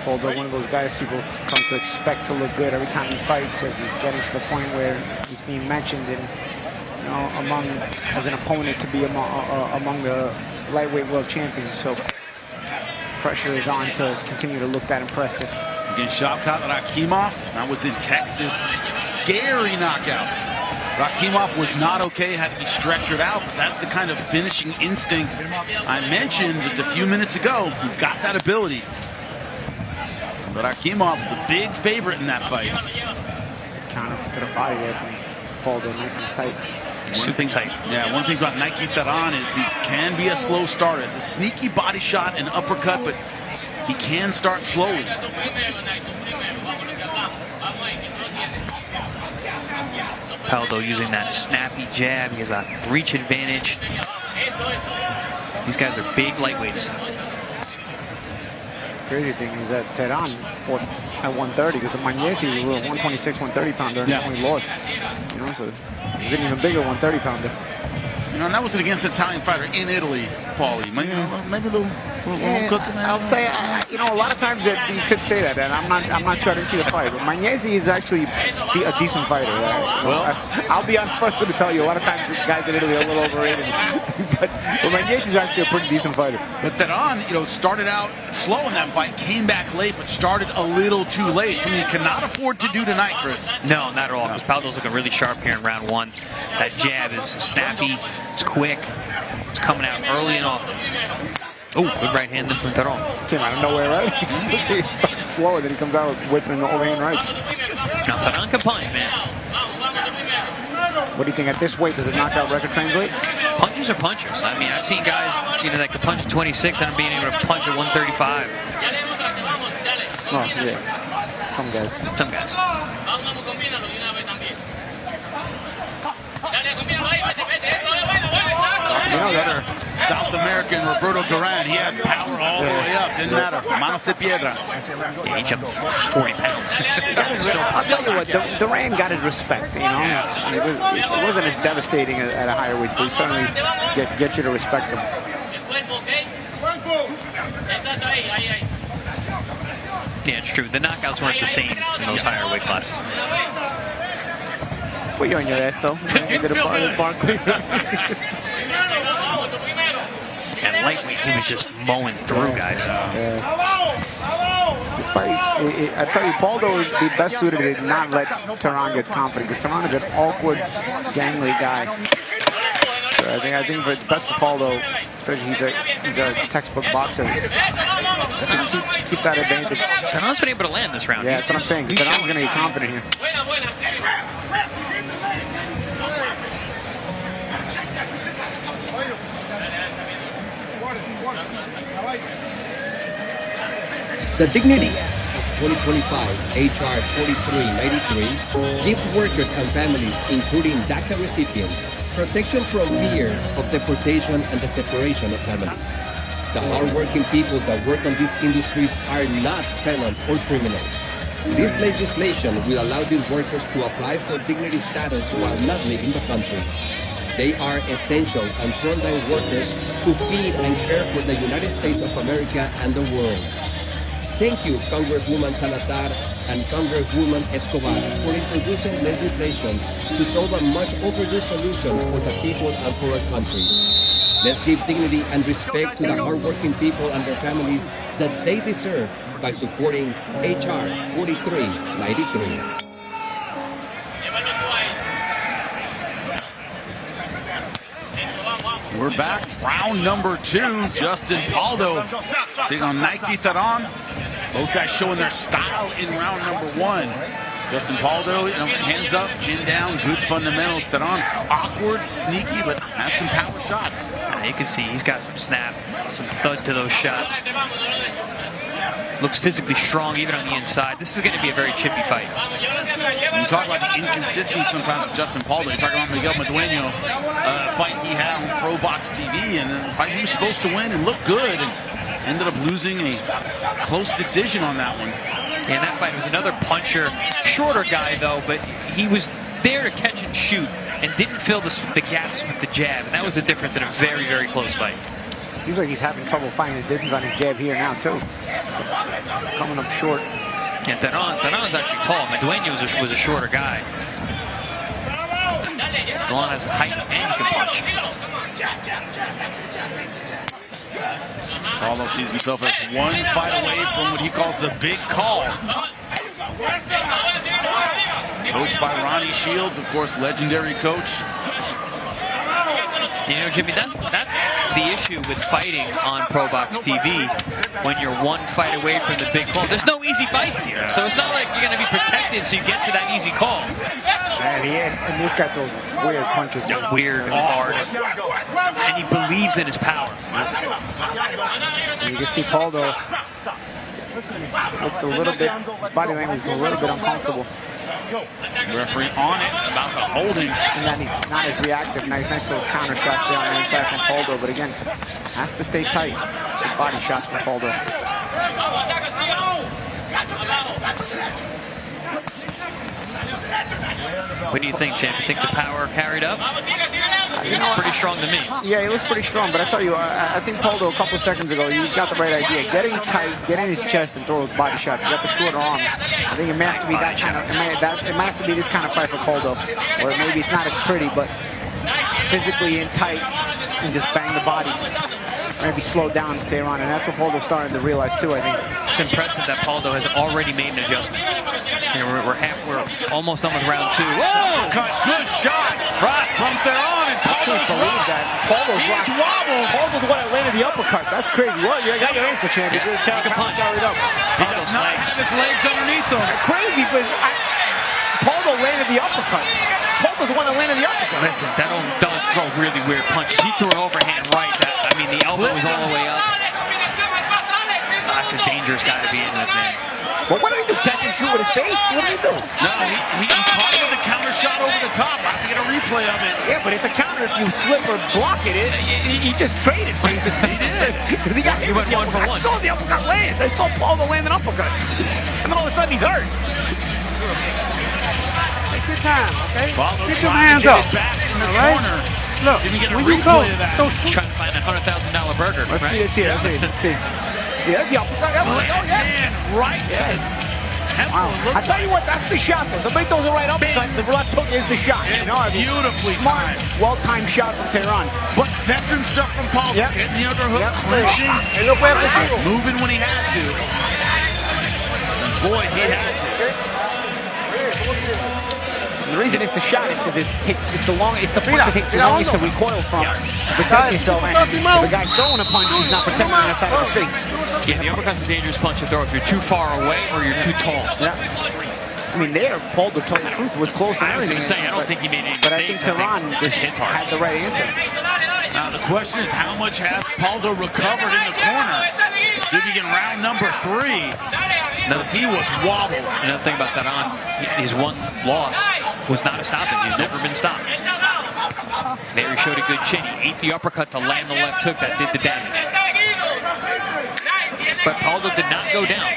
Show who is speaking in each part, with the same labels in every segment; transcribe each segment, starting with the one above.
Speaker 1: Pauldo, one of those guys people come to expect to look good every time he fights, as he's getting to the point where he's being mentioned in, you know, among as an opponent to be among the lightweight world champions. So pressure is on to continue to look that impressive.
Speaker 2: Against Shavkat Rakhimov, that was in Texas. Scary knockout. Rakhimov was not okay, had to be stretchered out, but that's the kind of finishing instincts I mentioned just a few minutes ago. He's got that ability. But Rakhimov was a big favorite in that fight.
Speaker 1: Counter to the body there from Pauldo, nice and tight.
Speaker 2: One thing about Nike Theran is he can be a slow starter. It's a sneaky body shot and uppercut, but he can start slowly.
Speaker 3: Pauldo using that snappy jab. He has a reach advantage. These guys are big lightweights.
Speaker 1: Crazy thing is that Theran fought at 130 because the Magnesi was a 126, 130 pounder, and he lost. You know, so he was an even bigger 130 pounder.
Speaker 2: You know, and that was against an Italian fighter in Italy, Paulie. Maybe a little cooking there.
Speaker 1: I'll say, you know, a lot of times you could say that, and I'm not sure. I didn't see the fight, but Magnesi is actually a decent fighter. I'll be on first to tell you, a lot of times the guys in Italy are a little overrated, but Magnesi is actually a pretty decent fighter.
Speaker 2: But Theran, you know, started out slow in that fight, came back late, but started a little too late. Something you cannot afford to do tonight, Chris.
Speaker 3: No, not at all. Because Pauldo's looking really sharp here in round one. That jab is snappy. It's quick. It's coming out early and often. Oh, good right hand then from Theron.
Speaker 1: Came out of nowhere, right? He started slow, and then he comes out whipping the overhand rights.
Speaker 3: Now Theron can punch, man.
Speaker 1: What do you think at this weight? Does his knockout record translate?
Speaker 3: Punches are punchers. I mean, I've seen guys, you know, that can punch at 26 and being able to punch at 135.
Speaker 1: Oh, yeah. Some guys.
Speaker 3: Some guys.
Speaker 2: You know, the other South American, Roberto Duran, he had power all the way up. Didn't matter. Manos de piedra.
Speaker 3: Yeah, he jumped 40 pounds.
Speaker 1: I'll tell you what, Duran got his respect, you know. It wasn't as devastating at a higher weight, but he certainly get you to respect him.
Speaker 3: Yeah, it's true. The knockouts weren't the same in those higher weight classes.
Speaker 1: Put you on your ass, though.
Speaker 3: And lightweight, he was just mowing through guys.
Speaker 1: This fight, I tell you, Pauldo is the best suited to not let Theran get confident, because Theran is an awkward, gangly guy. So I think it's best for Pauldo, especially he's a textbook boxer, to keep that advantage.
Speaker 3: Theran's been able to land this round.
Speaker 1: Yeah, that's what I'm saying. Theran's going to get confident here.
Speaker 4: The Dignity Act of 2025, H.R. 4393, gives workers and families, including DACA recipients, protection from fear of deportation and the separation of families. The hard-working people that work on these industries are not felons or criminals. This legislation will allow these workers to apply for dignity status while not leaving the country. They are essential and frontline workers who feed and care for the United States of America and the world. Thank you, Congresswoman Salazar and Congresswoman Escobar, for introducing legislation to solve a much overdue solution for the people and for our country. Let's give dignity and respect to the hardworking people and their families that they deserve by supporting H.R. 4393.
Speaker 2: We're back. Round number 2. Justin Pauldo taking on Nike Theran. Both guys showing their style in round number 1. Justin Pauldo, you know, hands up, chin down, good fundamentals. Theran, awkward, sneaky, but has some power shots.
Speaker 3: You can see he's got some snap, some thud to those shots. Looks physically strong even on the inside. This is going to be a very chippy fight.
Speaker 2: When you talk about the inconsistency sometimes with Justin Pauldo, you talk about Miguel Madueño, fight he had on ProBox TV, and the fight he was supposed to win and look good, and ended up losing a close decision on that one.
Speaker 3: Yeah, that fight was another puncher, shorter guy though, but he was there to catch and shoot and didn't fill the gaps with the jab, and that was the difference in a very, very close fight.
Speaker 1: Seems like he's having trouble finding the distance on his jab here now, too. coming up short.
Speaker 3: Yeah, Theron's actually tall. Medueno was a shorter guy. Theron has height and he can punch.
Speaker 2: Pauldo sees himself as one fight away from what he calls the big call. Coached by Ronnie Shields, of course, legendary coach.
Speaker 3: You know, Jimmy, that's the issue with fighting on ProBox TV. When you're one fight away from the big call, there's no easy fights here. So it's not like you're going to be protected so you get to that easy call.
Speaker 1: And he's got those weird punches.
Speaker 3: Weird, hard. And he believes in his power.
Speaker 1: You can see Pauldo looks a little bit, his body language is a little bit uncomfortable.
Speaker 2: The referee on it, about to hold him.
Speaker 1: And then he's not as reactive. Nice little counter shots there on the inside from Pauldo, but again, has to stay tight. Good body shots from Pauldo.
Speaker 3: What do you think, champ? You think the power carried up?
Speaker 1: You know,
Speaker 3: pretty strong to me.
Speaker 1: Yeah, he looks pretty strong, but I tell you, I think Pauldo a couple seconds ago, he's got the right idea. Getting tight, get in his chest and throw those body shots. He's got the shorter arms. I think it may have to be that kind of, it might have to be this kind of fight for Pauldo. Or maybe it's not as pretty, but physically in tight and just bang the body. Maybe slow down Theron, and that's what Pauldo's starting to realize too, I think.
Speaker 3: It's impressive that Pauldo has already made an adjustment. You know, we're almost done with round 2. Whoa!
Speaker 2: Good shot right from Theron, and
Speaker 1: I can't believe that. Pauldo's
Speaker 2: wobbled.
Speaker 1: Pauldo's the one that landed the uppercut. That's crazy. Well, you got your answer, champ. You can punch. Carried up.
Speaker 2: He does not have his legs underneath him.
Speaker 1: Crazy, but Pauldo landed the uppercut. Pauldo's the one that landed the uppercut.
Speaker 3: Listen, Theron does throw really weird punches. He threw an overhand right. I mean, the elbow was all the way up. That's a dangerous guy to be in that man.
Speaker 1: But what did he do? Catch and shoot with his face? What did he do?
Speaker 2: No, he caught with a counter shot over the top. I have to get a replay of it.
Speaker 1: Yeah, but it's a counter if you slip or block it. He just traded, basically. He did. Because he got hit with 1 for 1. I saw the uppercut land. I saw Pauldo land an uppercut. And then all of a sudden he's hurt.
Speaker 5: Take your time, okay?
Speaker 2: Pauldo
Speaker 5: Get your hands up.
Speaker 2: Back in the
Speaker 5: All right?
Speaker 2: corner.
Speaker 5: Look, when you go,
Speaker 3: Trying to find that $100,000 burger.
Speaker 1: Let's see this here. Let's see. See, that's the uppercut.
Speaker 2: Right to the temple.
Speaker 1: Wow. I tell you what, that's the shot, though. Somebody throws a right uppercut, the left hook is the shot. You know,
Speaker 2: Beautifully
Speaker 1: smart,
Speaker 2: timed.
Speaker 1: well-timed shot from Theron.
Speaker 2: But veteran stuff from Pauldo.
Speaker 1: Yep.
Speaker 2: Getting the underhook,
Speaker 1: Yep.
Speaker 2: clinching,
Speaker 5: and look where it's
Speaker 2: moving when he had to. And boy, he had to.
Speaker 1: The reason it's the shot is because it's the punch that takes the longest to recoil from to protect yourself. And if the guy's throwing a punch, he's not protecting the side of his face.
Speaker 3: Yeah, the uppercut's a dangerous punch to throw if you're too far away or you're too tall.
Speaker 1: Yeah. I mean, there, Pauldo, to tell the truth, was close and
Speaker 3: I was
Speaker 1: everything.
Speaker 3: going to say, I don't think he made any
Speaker 1: But I think
Speaker 3: mistakes.
Speaker 1: Theron
Speaker 3: just hits hard.
Speaker 1: had the right answer.
Speaker 2: Now the question is, how much has Pauldo recovered in the corner? Did he get round number 3? Because he was wobbled.
Speaker 3: Another thing about Theron, his one loss was not a stoppage. He's never been stopped. There he showed a good chin. He ate the uppercut to land the left hook that did the damage. But Pauldo did not go down.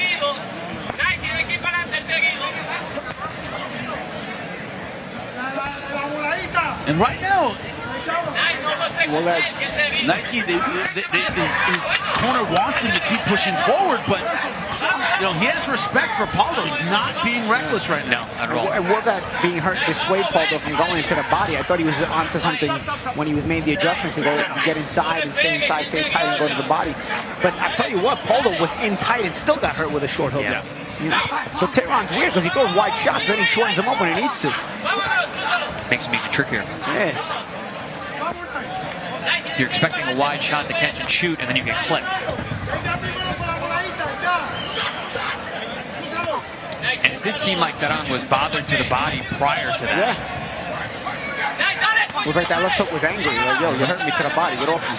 Speaker 2: And right now,
Speaker 1: Well,
Speaker 2: Nike, his corner wants him to keep pushing forward, but you know, he has respect for Pauldo. He's not being reckless right now.
Speaker 3: No, not at all.
Speaker 1: and will that being hurt dissuade Pauldo from going into the body? I thought he was onto something when he made the adjustments to go get inside and stay inside, stay tight, and go to the body. But I tell you what, Pauldo was in tight and still got hurt with a short hook.
Speaker 3: Yeah.
Speaker 1: You know? So Theron's weird because he throws wide shots, then he shortens them up when he needs to.
Speaker 3: Makes him even trickier.
Speaker 1: Yeah.
Speaker 3: You're expecting a wide shot to catch and shoot, and then you get clipped. And it did seem like Theron was bothered to the body prior to that.
Speaker 1: Yeah. It was like that left hook was angry. Like, yo, you hurt me to the body. Get off me.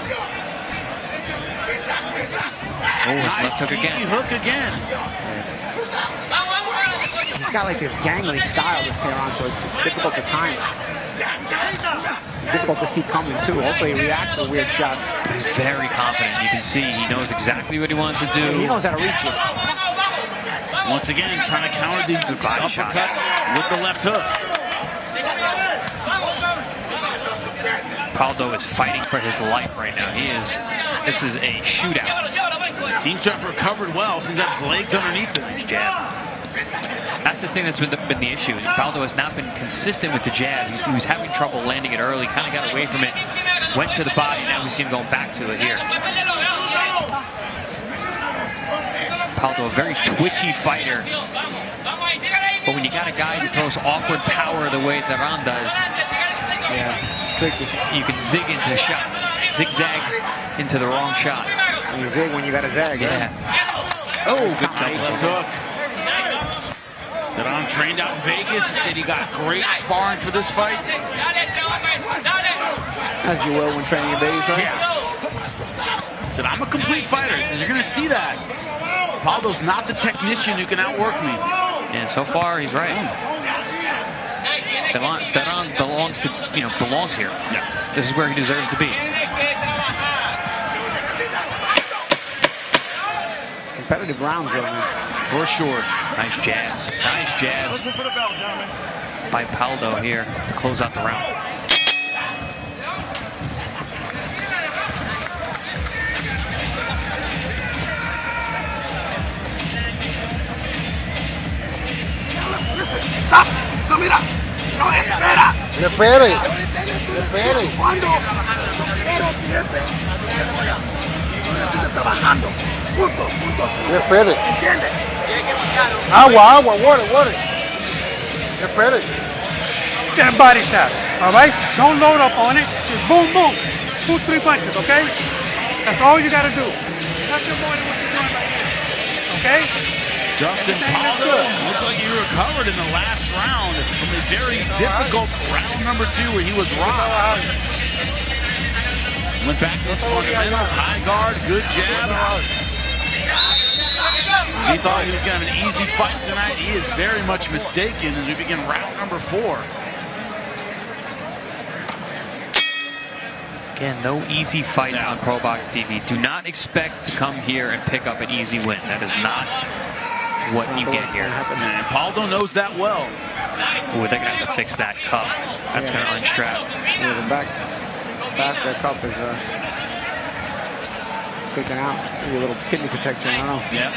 Speaker 3: Oh, his left hook again.
Speaker 2: Hook again.
Speaker 1: He's got like this gangly style, this Theron, so it's difficult to time. Difficult to see coming too. Also, he reacts to weird shots.
Speaker 3: But he's very confident. You can see he knows exactly what he wants to do.
Speaker 1: He knows how to reach it.
Speaker 2: Once again, trying to counter the
Speaker 3: body shot
Speaker 2: uppercut with the left hook.
Speaker 3: Pauldo is fighting for his life right now. This is a shootout.
Speaker 2: Seems to have recovered well. Seems to have his legs underneath him.
Speaker 3: Nice jab. That's the thing that's been the issue. Is Pauldo has not been consistent with the jab. He was having trouble landing it early, kind of got away from it, went to the body, now we see him going back to it here. Pauldo, a very twitchy fighter. But when you got a guy who throws awkward power the way Theran does,
Speaker 1: Yeah, tricky.
Speaker 3: you can zig into shots, zigzag into the wrong shot.
Speaker 1: And you zig when you got a zag.
Speaker 3: Yeah.
Speaker 2: Oh, good hook. Theron trained out in Vegas. He said he got great sparring for this fight.
Speaker 1: As you will when training in Vegas, right?
Speaker 2: Yeah. He said, I'm a complete fighter. He says, you're going to see that. Pauldo's not the technician who can outwork me.
Speaker 3: And so far, he's right. Theron belongs to, belongs here.
Speaker 2: Yeah.
Speaker 3: This is where he deserves to be.
Speaker 1: Competitive rounds, though, man.
Speaker 3: For sure. Nice jabs. Nice jabs by Pauldo here to close out the round.
Speaker 5: Listen, stop. No, mira. No, espera.
Speaker 6: Espere. Espere.
Speaker 5: Cuando quiero tiempo. Sigue trabajando. Juntos.
Speaker 6: Espere.
Speaker 5: ¿Entiendes?
Speaker 6: Agua, water. Espere.
Speaker 5: That body shot. All right? Don't load up on it. Just boom. 2, 3 punches, okay? That's all you got to do. Nothing more than what you're doing right now. Okay?
Speaker 2: Justin Pauldo looked like he recovered in the last round from a very difficult round number 2 where he was rocked. Went back to his fundamentals, high guard, good jab. He thought he was going to have an easy fight tonight. He is very much mistaken as we begin round number 4.
Speaker 3: Again, no easy fights on ProBox TV. Do not expect to come here and pick up an easy win. That is not what you get here.
Speaker 2: And Pauldo knows that well.
Speaker 3: Ooh, they're going to have to fix that cup. That's going to unstrap.
Speaker 1: Yeah, the back of the cup is taken out. Maybe a little kidney protection, I don't know.
Speaker 2: Yeah.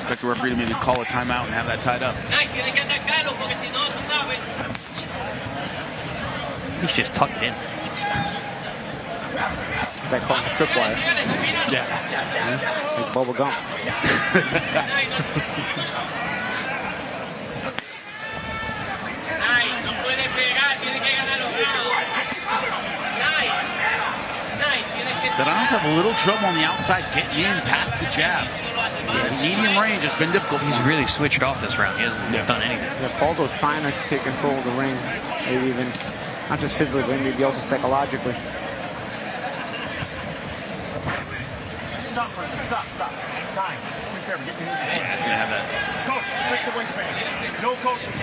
Speaker 2: Expect the referee to maybe call a timeout and have that tied up.
Speaker 3: He's just tucked in.
Speaker 1: That called the tripwire.
Speaker 2: Yeah.
Speaker 1: Like bubble gum.
Speaker 2: Theron's have a little trouble on the outside getting in past the jab. Yeah, medium range has been difficult.
Speaker 3: He's really switched off this round. He hasn't done anything.
Speaker 1: Yeah, Pauldo's trying to take control of the ring. Maybe even, not just physically, but maybe also psychologically.
Speaker 7: Stop. Time.
Speaker 2: Yeah, he's going to have that.
Speaker 7: Coach, break the waistband. No coaching.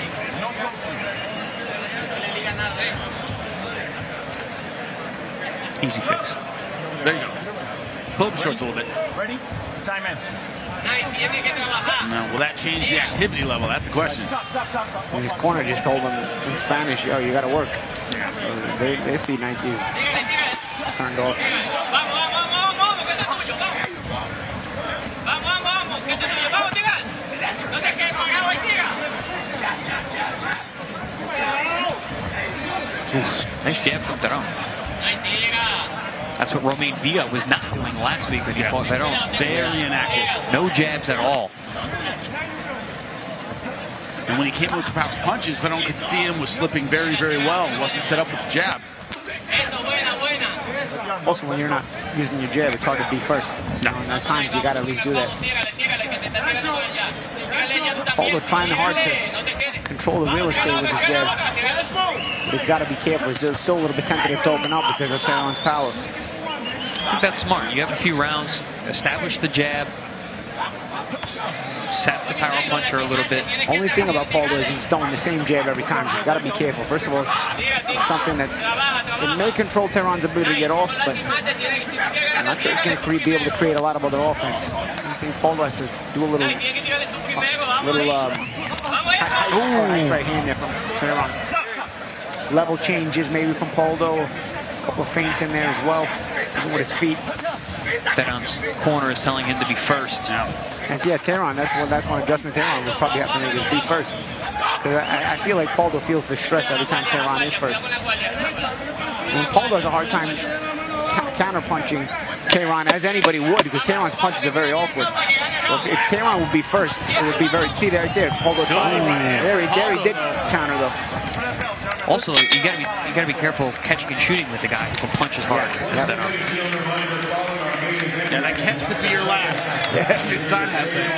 Speaker 3: Easy fix.
Speaker 2: There you go. Pull up the shorts a little bit.
Speaker 7: Ready? Time in.
Speaker 2: Now, will that change the activity level? That's the question.
Speaker 7: Stop.
Speaker 1: And his corner just told him in Spanish, "Oh, you got to work." So they see 90s turned off.
Speaker 3: Nice jab from Theron. That's what Romain Villa was not doing last week when he fought Theron.
Speaker 2: Very inactive.
Speaker 3: No jabs at all.
Speaker 2: And when he came with the power punches, Theron could see him was slipping very, very well. Wasn't set up with the jab.
Speaker 1: Also, when you're not using your jab, it's hard to be first. And at times, you got to at least do that. Pauldo trying hard to control the real estate with his jab. But he's got to be careful. He's still a little bit tentative to open up because of Theron's power.
Speaker 3: I think that's smart. You have a few rounds, establish the jab, sap the power puncher a little bit.
Speaker 1: Only thing about Pauldo is he's throwing the same jab every time. He's got to be careful. First of all, it's something it may control Theron's ability to get off, but I'm not sure he's going to be able to create a lot of other offense. I think Pauldo has to do a little right hand there from Theron. Level changes maybe from Pauldo. A couple of feints in there as well, even with his feet.
Speaker 3: Theron's corner is telling him to be first.
Speaker 1: And yeah, Theron, that's one adjustment Theron will probably have to make is be first. Because I feel like Pauldo feels the stress every time Theron is first. And Pauldo has a hard time counter-punching Theron, as anybody would, because Theron's punches are very awkward. So if Theron would be first, it would be very... See, right there, Pauldo tried. There he did counter, though.
Speaker 3: Also, you gotta be careful catching and shooting with the guy who can punch as hard as Theron.
Speaker 2: Yeah, that catch could be your last. It's time, I think.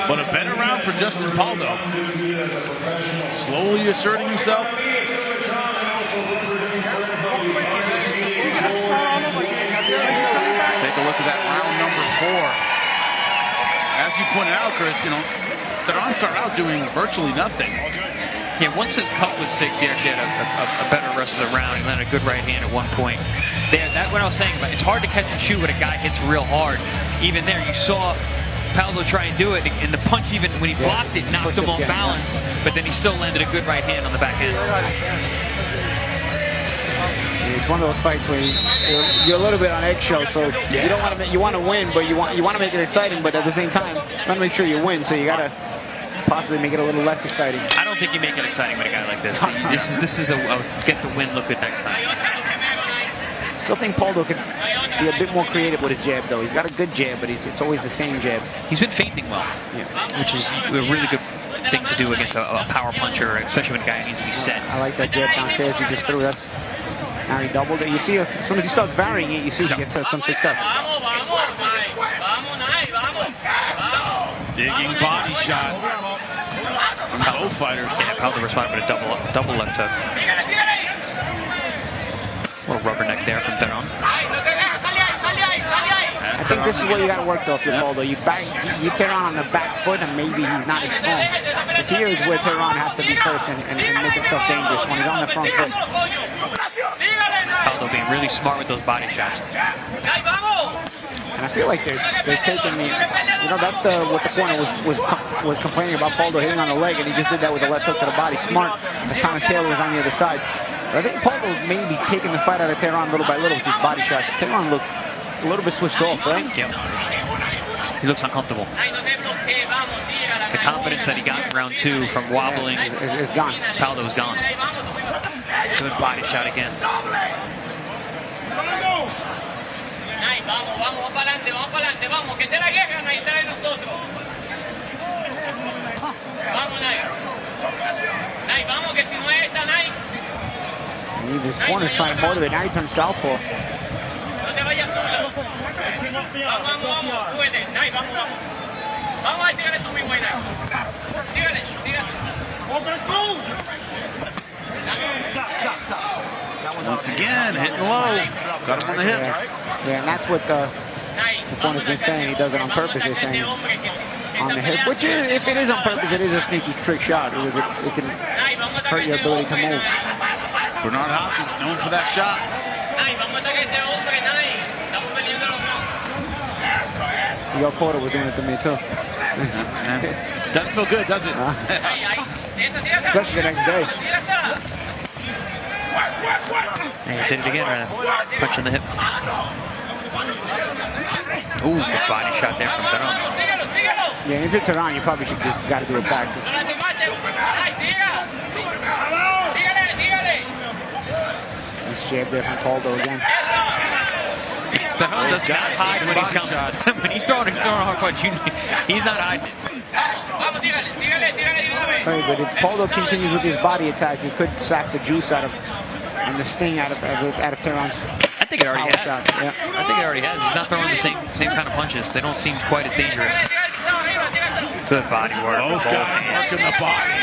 Speaker 2: But a better round for Justin Pauldo. Slowly asserting himself. Take a look at that round number 4. As you pointed out, Chris, you know, Theron started out doing virtually nothing.
Speaker 3: Yeah, once his cut was fixed, he actually had a better rest of the round. He landed a good right hand at one point. That's what I was saying about. It's hard to catch and shoot when a guy hits real hard. Even there, you saw Pauldo try and do it, and the punch, even when he blocked it, knocked him off balance. But then he still landed a good right hand on the back end.
Speaker 1: It's one of those fights where you're a little bit on eggshells, so you don't want to. You want to win, but you want to make it exciting. But at the same time, you want to make sure you win. So you gotta possibly make it a little less exciting.
Speaker 3: I don't think you make it exciting with a guy like this. This is a get the win, look good next time.
Speaker 1: Still think Pauldo could be a bit more creative with his jab, though. He's got a good jab, but it's always the same jab.
Speaker 3: He's been feinting well, which is a really good thing to do against a power puncher, especially when a guy needs to be set.
Speaker 1: I like that jab downstairs he just threw. Now he doubled it. You see, as soon as he starts varying it, you see he gets some success.
Speaker 2: Digging body shot from both fighters.
Speaker 3: Yeah, Pauldo responded with a double left hook. A little rubberneck there from Theron.
Speaker 1: I think this is what you got to work though, if you're Pauldo. You Theron on the back foot, and maybe he's not as strong. Because here is where Theron has to be first and make himself dangerous when he's on the front foot.
Speaker 3: Pauldo being really smart with those body shots.
Speaker 1: And I feel like they're taking me. You know, that's what the corner was complaining about Pauldo hitting on the leg, and he just did that with the left hook to the body. Smart, as Thomas Taylor was on the other side. But I think Pauldo may be taking the fight out of Theron little by little with these body shots. Theron looks a little bit switched off, right?
Speaker 3: Yep. He looks uncomfortable. The confidence that he got in round 2 from wobbling
Speaker 1: is gone.
Speaker 3: Pauldo's gone. Good body shot again.
Speaker 1: His corner's trying to motivate. Now he turns southpaw.
Speaker 2: Once again, hitting low. Got him on the hip.
Speaker 1: Yeah, and that's what the corner's been saying. He does it on purpose, they're saying. On the hip, which is, if it is on purpose, it is a sneaky trick shot. It can hurt your ability to move.
Speaker 2: Bernard Hopkins known for that shot.
Speaker 1: Your quarter was doing it to me too.
Speaker 2: Doesn't feel good, does it?
Speaker 1: Especially the next day.
Speaker 3: And he did it again, right? Punch in the hip. Ooh, good body shot there from Theron.
Speaker 1: Yeah, if you're Theron, you probably should just got to do it back. Nice jab there from Pauldo again.
Speaker 3: Theron does not hide when he's coming. When he's throwing a hard punch, he's not hiding it.
Speaker 1: Right, but if Pauldo continues with his body attack, he could sack the juice out of and the sting out of Theron's.
Speaker 3: I think it already has.
Speaker 1: Shots. Yeah.
Speaker 3: I think it already has. He's not throwing the same kind of punches. They don't seem quite as dangerous. Good body work.
Speaker 2: Both guys working the body.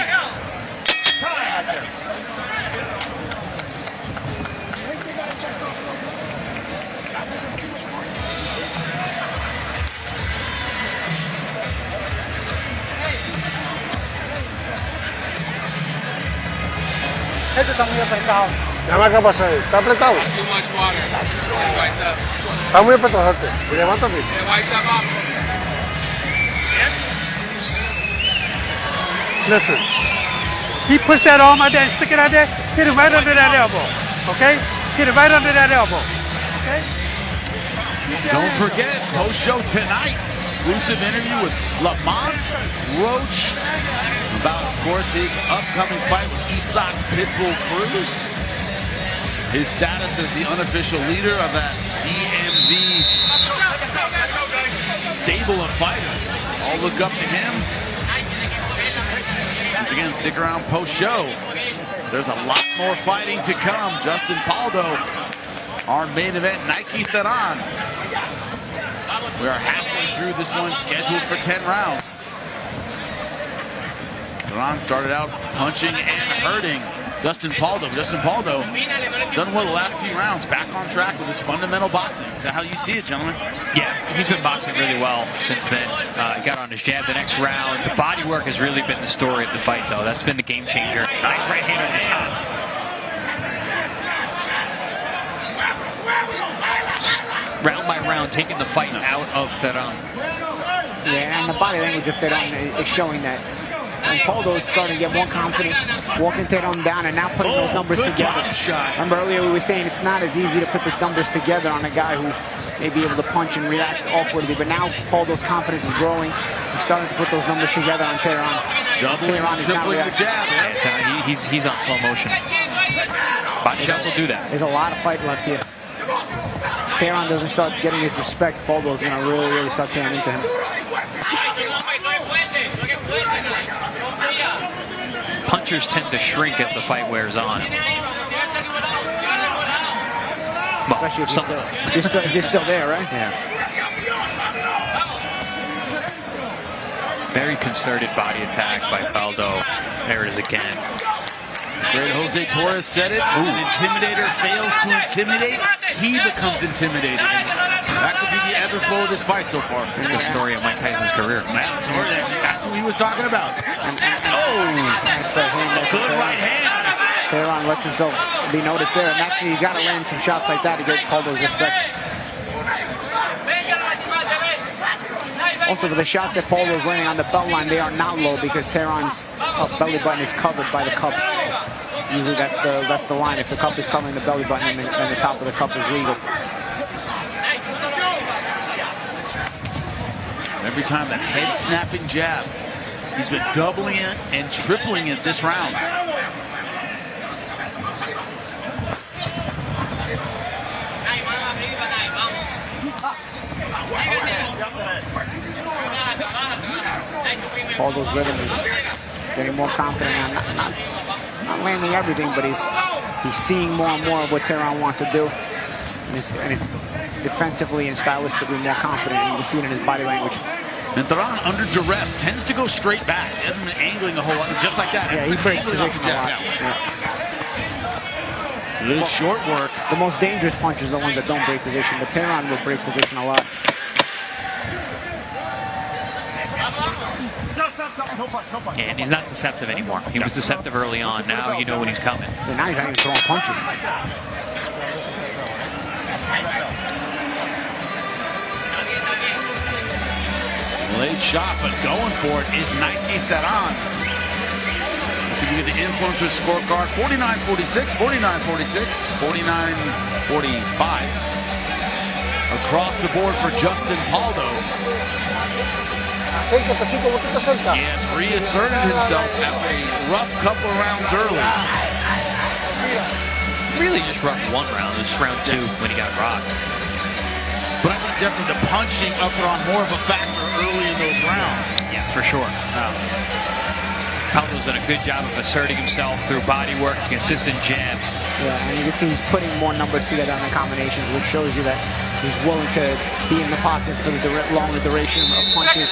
Speaker 6: Este está muy apretado. Llama, ¿qué pasa ahí? ¿Está apretado? Está muy apretado, gente. Levántate.
Speaker 5: Listen, he puts that arm out there and stick it out there, hit him right under that elbow. Okay? Hit it right under that elbow. Okay?
Speaker 2: Don't forget, post-show tonight, exclusive interview with Lamont Roach about, of course, his upcoming fight with Isaac Pitbull Cruz. His status as the unofficial leader of that DMV stable of fighters. All look up to him. Once again, stick around post-show. There's a lot more fighting to come. Justin Pauldo, our main event, Nike Theran. We are halfway through this one, scheduled for 10 rounds. Theran started out punching and hurting Justin Pauldo. Justin Pauldo done well the last few rounds, back on track with his fundamental boxing. Is that how you see it, gentlemen?
Speaker 3: Yeah, he's been boxing really well since then. He got on his jab the next round. The body work has really been the story of the fight, though. That's been the game changer. Nice right hand over the top. Round by round, taking the fight out of Theron.
Speaker 1: Yeah, and the body language of Theron is showing that. And Pauldo is starting to get more confident, walking Theron down and now putting those numbers together. Remember earlier we were saying it's not as easy to put the numbers together on a guy who may be able to punch and react awkwardly, but now Pauldo's confidence is growing. He's starting to put those numbers together on Theron.
Speaker 2: Theron is now the jab.
Speaker 3: Yeah, he's on slow motion. Body shots will do that.
Speaker 1: There's a lot of fight left here. Theron doesn't start getting his respect, Pauldo's going to really start tearing into him.
Speaker 3: Punchers tend to shrink as the fight wears on. Well,
Speaker 1: especially if you're still there, right?
Speaker 3: Yeah. Very concerted body attack by Pauldo. There it is again.
Speaker 2: Great Jose Torres said it. When an intimidator fails to intimidate, he becomes intimidated. That could be the ebb and flow of this fight so far.
Speaker 3: It's the story of Mike Tyson's career.
Speaker 2: That's what he was talking about.
Speaker 1: Good
Speaker 2: right hand.
Speaker 1: Theron lets himself be noticed there, and actually you got to land some shots like that to get Pauldo's respect. Also, for the shots that Pauldo's landing on the belt line, they are not low because Theron's belly button is covered by the cup. Usually that's the line. If the cup is covering the belly button, then the top of the cup is legal.
Speaker 2: Every time the head-snapping jab, he's been doubling it and tripling it this round.
Speaker 1: Pauldo's rhythm is getting more confident now. Not landing everything, but he's seeing more and more of what Theron wants to do. And he's defensively and stylistically more confident. And you can see it in his body language.
Speaker 2: And Theron, under duress, tends to go straight back. He hasn't been angling a whole lot, just like that.
Speaker 1: Yeah, he breaks position a lot.
Speaker 2: Good short work.
Speaker 1: The most dangerous punches are the ones that don't break position, but Theron will break position a lot.
Speaker 7: No punch, no punch.
Speaker 3: And he's not deceptive anymore. He was deceptive early on. Now you know when he's coming.
Speaker 1: And now he's not even throwing punches.
Speaker 2: Late shot, but going for it is Nike Theran. Let's see if we get the influencer scorecard. 49-46, 49-46, 49-45. Across the board for Justin Pauldo. He has reasserted himself after a rough couple of rounds early.
Speaker 3: Really just rough one round. This is round two when he got rocked.
Speaker 2: But I think definitely the punching up on more of a factor early in those rounds.
Speaker 3: Yeah, for sure. Pauldo's done a good job of asserting himself through body work, consistent jabs.
Speaker 1: Yeah, and you can see he's putting more numbers together on the combinations, which shows you that he's willing to be in the pocket for the longer duration of punches.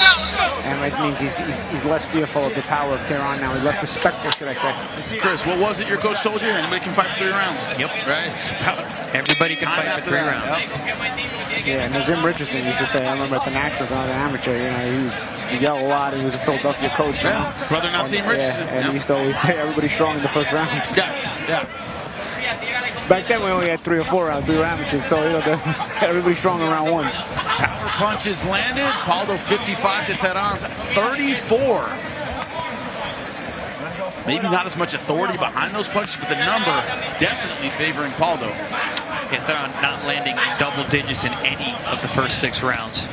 Speaker 1: And that means he's less fearful of the power of Theron now. He's less respectful, should I say.
Speaker 2: Chris, what was it your coach told you? Anybody can fight for 3 rounds.
Speaker 3: Yep.
Speaker 2: Right? It's about
Speaker 3: everybody can fight for 3 rounds.
Speaker 2: Yep.
Speaker 1: Yeah, and Nazim Richardson used to say, I remember at the Nationals when I was an amateur, you know, he used to yell a lot. He was a Philadelphia coach.
Speaker 2: Yeah, brother Nazim Richardson.
Speaker 1: Yeah, and he used to always say everybody's strong in the first round.
Speaker 2: Yeah.
Speaker 1: Back then we only had 3 or 4 rounds. We were amateurs, so you know, everybody's strong in round 1.
Speaker 2: Power punches landed. Pauldo 55 to Theron's 34. Maybe not as much authority behind those punches, but the number definitely favoring Pauldo.
Speaker 3: Yeah, Theron not landing double digits in any of the first 6 rounds.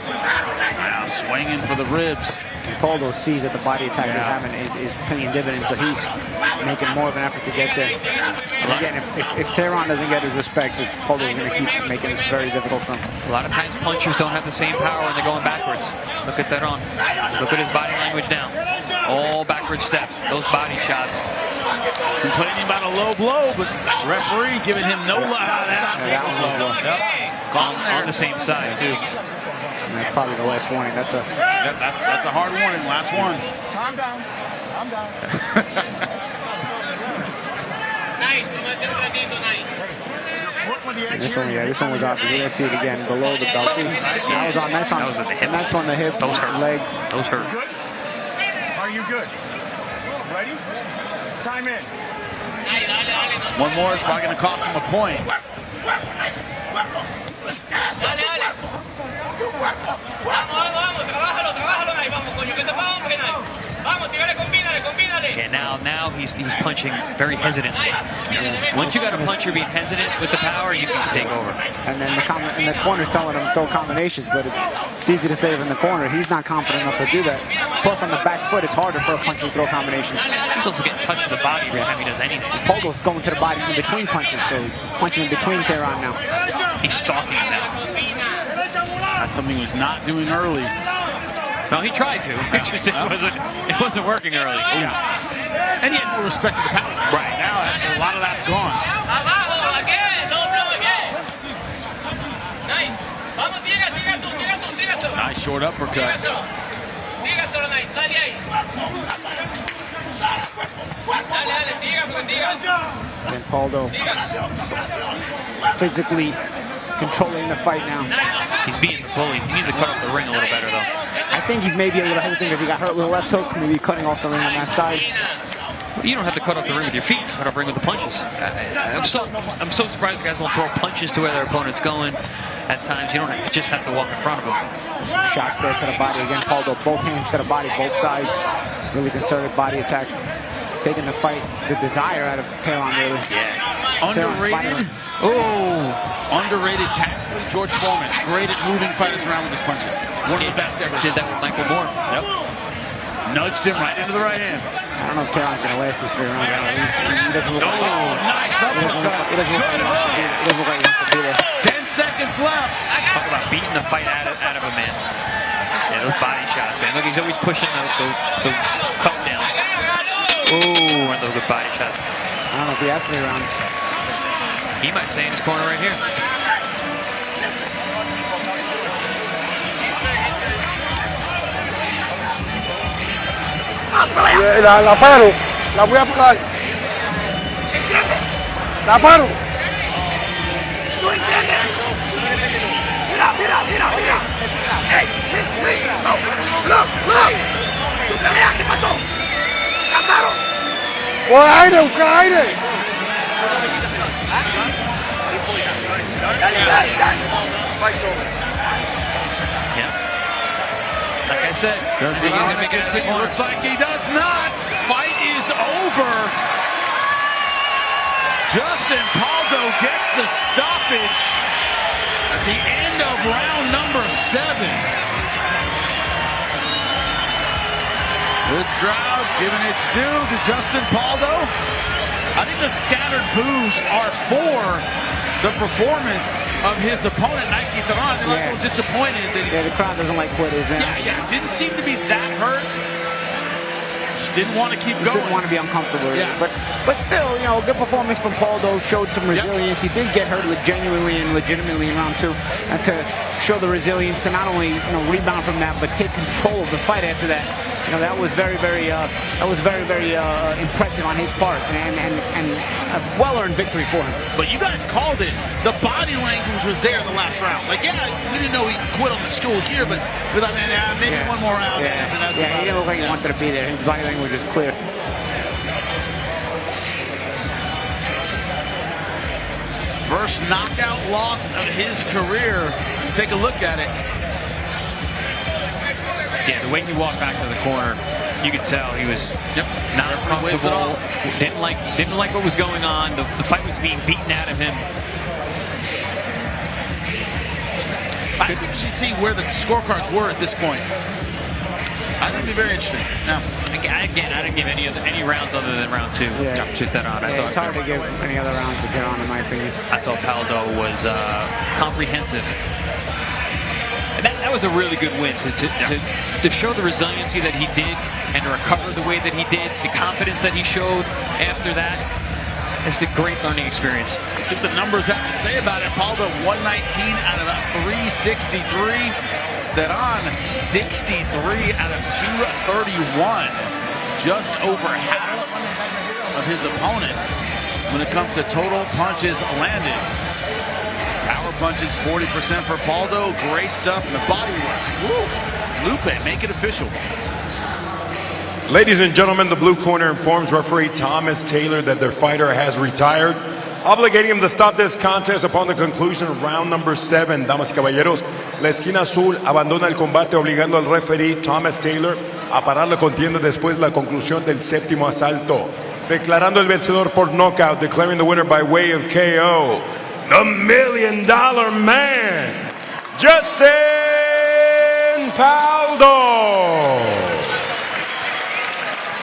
Speaker 2: Now swinging for the ribs.
Speaker 1: And Pauldo sees that the body attack is paying dividends, so he's making more of an effort to get there. And again, if Theron doesn't get his respect, Pauldo's going to keep making this very difficult for him.
Speaker 3: A lot of times punchers don't have the same power when they're going backwards. Look at Theron. Look at his body language now. All backward steps, those body shots.
Speaker 2: Complaining about a low blow, but referee giving him no love.
Speaker 1: That was low.
Speaker 2: Yep.
Speaker 3: On the same side, too.
Speaker 1: And that's probably the last warning. That's
Speaker 2: a hard warning. Last one.
Speaker 7: Calm down. Calm down.
Speaker 1: This one was obvious. Let's see it again below the belt. That was on the hip. And that's on the hip.
Speaker 3: Those hurt.
Speaker 1: Leg.
Speaker 3: Those hurt.
Speaker 7: Good? Are you good? Ready? Time in.
Speaker 2: One more is probably going to cost him a point.
Speaker 3: Yeah, now he's punching very hesitantly. Once you got a puncher being hesitant with the power, you can take over.
Speaker 1: And then the corner's telling him to throw combinations, but it's easy to say from the corner. He's not confident enough to do that. Plus, on the back foot, it's harder for a puncher to throw combinations.
Speaker 3: He's also getting touched to the body every time he does anything.
Speaker 1: Pauldo's going to the body in between punches, so he's punching in between Theron now.
Speaker 3: He's stalking him now.
Speaker 2: That's something he was not doing early.
Speaker 3: No, he tried to. It just it wasn't working early.
Speaker 2: Yeah. And he had no respect for the power. Right now, a lot of that's gone. Nice short uppercut.
Speaker 1: And Pauldo physically controlling the fight now.
Speaker 3: He's beating the bully. He needs to cut off the ring a little better, though.
Speaker 1: I think he's maybe a little hesitant if he got hurt with a left hook, maybe cutting off the ring on that side.
Speaker 3: You don't have to cut off the ring with your feet. You cut off the ring with the punches. I'm so surprised guys don't throw punches to where their opponent's going. At times, you don't just have to walk in front of them.
Speaker 1: Shots there to the body again. Pauldo, both hands to the body, both sides. Really concerted body attack. Taking the fight, the desire out of Theron, really.
Speaker 2: Yeah. Underrated. Oh, underrated tactically. George Foreman, great at moving fighters around with his punches. One of the best ever.
Speaker 3: Did that with Michael Moore.
Speaker 2: Yep. Nudged him right into the right hand.
Speaker 1: I don't know if Theron's going to last this 3 rounds. He doesn't look
Speaker 2: nice uppercut.
Speaker 1: He doesn't look like he wants to be there.
Speaker 2: 10 seconds left.
Speaker 3: Talk about beating the fight out of a man. Yeah, those body shots, man. Look, he's always pushing the cup down. Oh, and those good body shots.
Speaker 1: I don't know if he has 3 rounds.
Speaker 3: He might stay in his corner right here.
Speaker 6: La paro, la voy a parar. La paro. ¿Tú entiendes? Mira. Hey, look. ¿Tu pelea qué pasó? ¿Casaron? Busca aire.
Speaker 3: Yeah. Like I said,
Speaker 2: Looks like he does not. Fight is over. Justin Pauldo gets the stoppage at the end of round number 7. This crowd giving its due to Justin Pauldo. I think the scattered boos are for the performance of his opponent, Nike Theran. They're a little disappointed.
Speaker 1: Yeah, the crowd doesn't like quitters.
Speaker 2: Yeah. Didn't seem to be that hurt. Just didn't want to keep going.
Speaker 1: Didn't want to be uncomfortable.
Speaker 2: Yeah.
Speaker 1: But still, good performance from Pauldo. Showed some resilience. He did get hurt genuinely and legitimately in round 2. And to show the resilience to not only rebound from that, but take control of the fight after that. That was very impressive on his part, and a well-earned victory for him.
Speaker 2: But you guys called it. The body language was there in the last round. Like, we didn't know he quit on the stool here, but we thought, maybe one more round.
Speaker 1: He didn't look like he wanted to be there. His body language was clear.
Speaker 2: First knockout loss of his career. Let's take a look at it.
Speaker 3: Yeah, the way he walked back to the corner, You could tell he was not
Speaker 2: Referee waves it
Speaker 3: comfortable.
Speaker 2: off.
Speaker 3: Didn't like what was going on. The fight was being beaten out of him.
Speaker 2: I think you see where the scorecards were at this point. I think it'd be very interesting. Now,
Speaker 3: Again, I didn't give any rounds other than round 2
Speaker 1: Yeah.
Speaker 3: to Theran.
Speaker 1: It's hard to give any other rounds to Theron, in my opinion.
Speaker 3: I thought Pauldo was comprehensive. And that was a really good win to show the resiliency that he did and to recover the way that he did, the confidence that he showed after that. It's a great learning experience.
Speaker 2: see what the numbers have to say about it. Pauldo 119 out of 363. Theran 63 out of 231. Just over half of his opponent when it comes to total punches landed. Power punches 40% for Pauldo. Great stuff in the body work. Woo. Lupe, make it official.
Speaker 8: Ladies and gentlemen, the blue corner informs referee Thomas Taylor that their fighter has retired, obligating him to stop this contest upon the conclusion of round number 7. Damas y caballeros, la esquina azul abandona el combate obligando al referee Thomas Taylor a parar la contienda después de la conclusión del 7º asalto, declarando el vencedor por knockout, declaring the winner by way of KO, the $1 Million Man, Justin